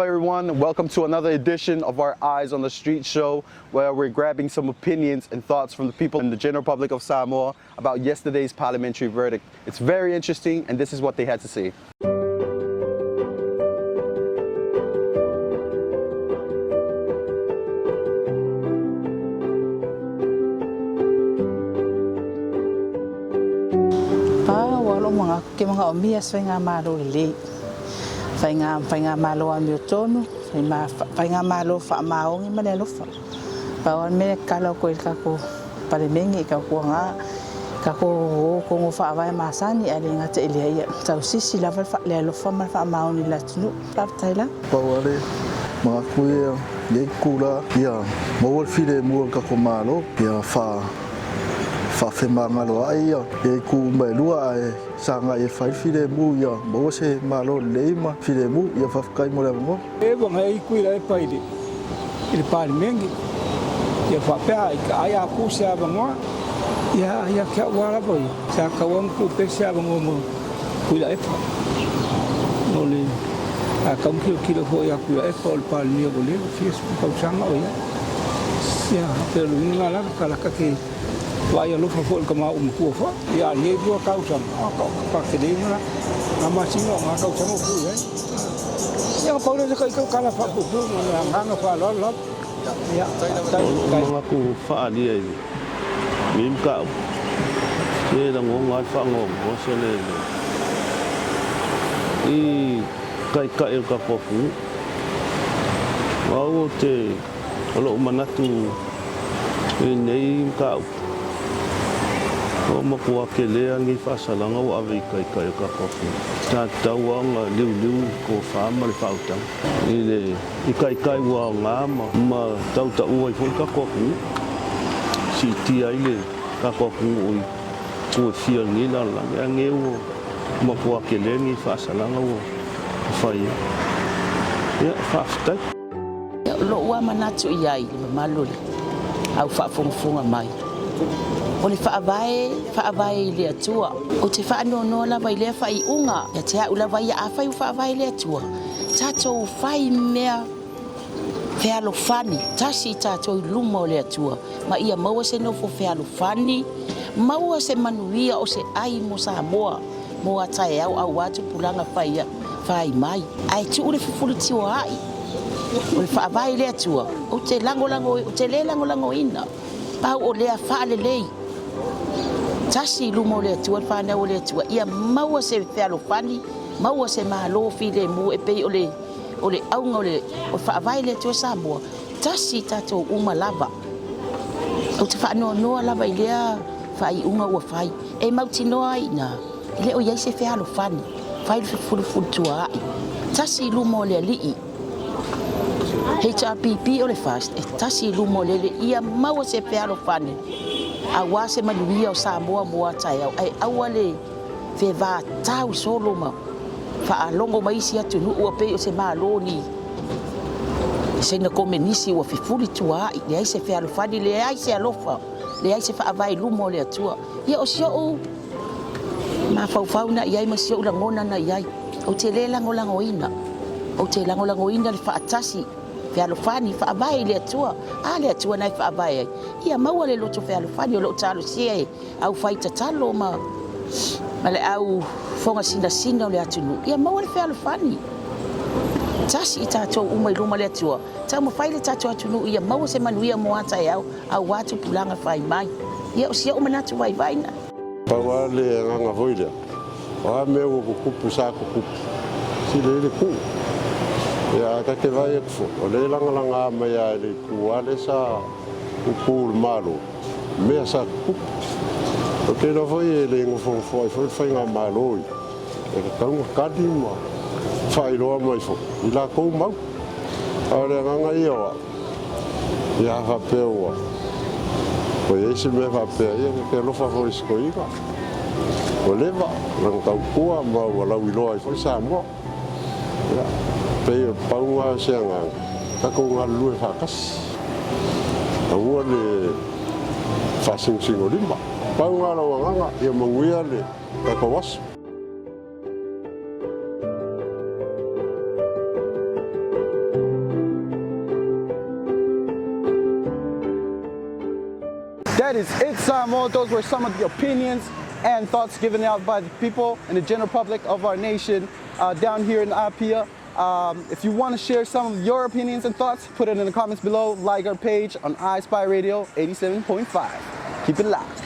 Aloha everyone, welcome to another edition of our Eyes on the Street show, where we're grabbing some opinions and thoughts from the people in the general public of Samoa about yesterday's parliamentary verdict. It's very interesting, and this is what they had to say. Ke mga omia swinga malo le fainga malo a miotonu fainga malo fa maongi manelo fa pawan me kala ko ka ko Palemene ka ko nga ka ko fa vai masani ali nga te ile ta sisi lava fa le fa ma fa maoni la tunu pa taila pawale mga kuya ye kula ya mo file mo ka ko malo ya fa finagalo ai e ku mai lua e sanga e faifile mu ya mo se malo leima file mu ya fa kai mo le mo e bon ai ku ile paide il Palemene ya fa pa ai a ku se ba mo ya ka wala boy sa ka won ku pe se ba mo ku ile fa no le a kam kilo ho ya ku e fa il Palemene bo le Facebook ka sanga o ya pero ni ngala kala ka ke vai alo fa fol kama ku fa ya ni do ka usam ka ke de na ama singo ma ka usam ku ya pa le ka kala fa ku na nga fa lo ya ma ku fa ali ai mim ka ye la ngo fa ngo mo se le I kai ka ko fu wa o te lo manatu nei ka o makua ke lea ngi whasalanga o awe kai ka kofu. Tā tauanga liu ko whaamare whautang. I kai wa ngā ma tau ua i fol ka kofu. Si tia ile ka kofu oi. Ua fia ngi la langi a nge o makua ke lea ngi whasalanga o whaia. Ia, whaftai. lo ua manatu iai le malole au whaafonga mai. O le whaavai le atua. O te whaanono la vai le whai unga. Ya te hau la vai a whai whaavai le atua. Tātou whai mea whealo whani. Tasi tātou I luma o le atua. Ma ia maua se nofo whealo whani. Maua se manuia o se ai mo Samoa. Mo a tae au watu pulanga whai mai. Ai tu ule fufulu tiwa ai. O le whaavai le atua. O te lango ina. Pau o lea whaale lei. Tasi luma o lea tua, whanau o lea tua. Ia maua se whealo whani, maua se mahalo file mu e pei o le aunga o le whaavai lea tua Samoa. Tasi tatou uma lava. O te whaanoa noa lava I lea whai unga ua whai. E mauti noa ina. Le o iai se whealo whani. Whai fulu tua ai. Tasi luma o lea lii. HRPP o le fast. E tasi luma o le ia maua se whealo whani. Awa se manuia o Samoa moa tai au. Ai awa le whewā tau solo ma. Whaalongo maisi Atunuu ua pei o se māloni. Se na kome nisi ua whifuri tua ai. Le ai se whealo whani, le ai se alofa. Le ai se whaavai luma o le atua. Ia o sio o. Ma whauwhau na iai ma sio o langona na iai. O te le lango ina. O te lango ina le whaatasi. Whealo whani, whaavai le atua. Le atua nai whaavai ai. Ia maua le loto whealo whani o lo talo sia e. Au whaita talo ma le au whonga sina o le Atunuu. Ia maua le whealo whani. Tasi I tātou umai luma le atua. Tau ma whai le tātou Atunuu. Ia maua se manuia moata e au watu pulanga whai mai. Ia o sia o manatu vai vaina. Paua le nganga voilea. Oa mea ua kukupu sa kukupu. Si le ku. Ya ka ke vai ekfo o le langa mai ai le kuale sa ukul malo me sa ku o ke no foi le ngofo foi fainga malo e ka un kadima fai lo mai fo ila ko mau ora nganga io ya fa pewa o ese me fa pe ia ke lo fa foi skoiga o leva lang tau kua ma wala wilo ai fo Samoa pei paunga seanga ka ko ngalu fa kas ua le fasingo lima paunga la wanga ia manguia le ka ko was That is it, Samoa. Those were some of the opinions and thoughts given out by the people and the general public of our nation down here in Apia. If you want to share some of your opinions and thoughts, put it in the comments below. Like our page on Eyespy Radio 87.5. Keep it locked.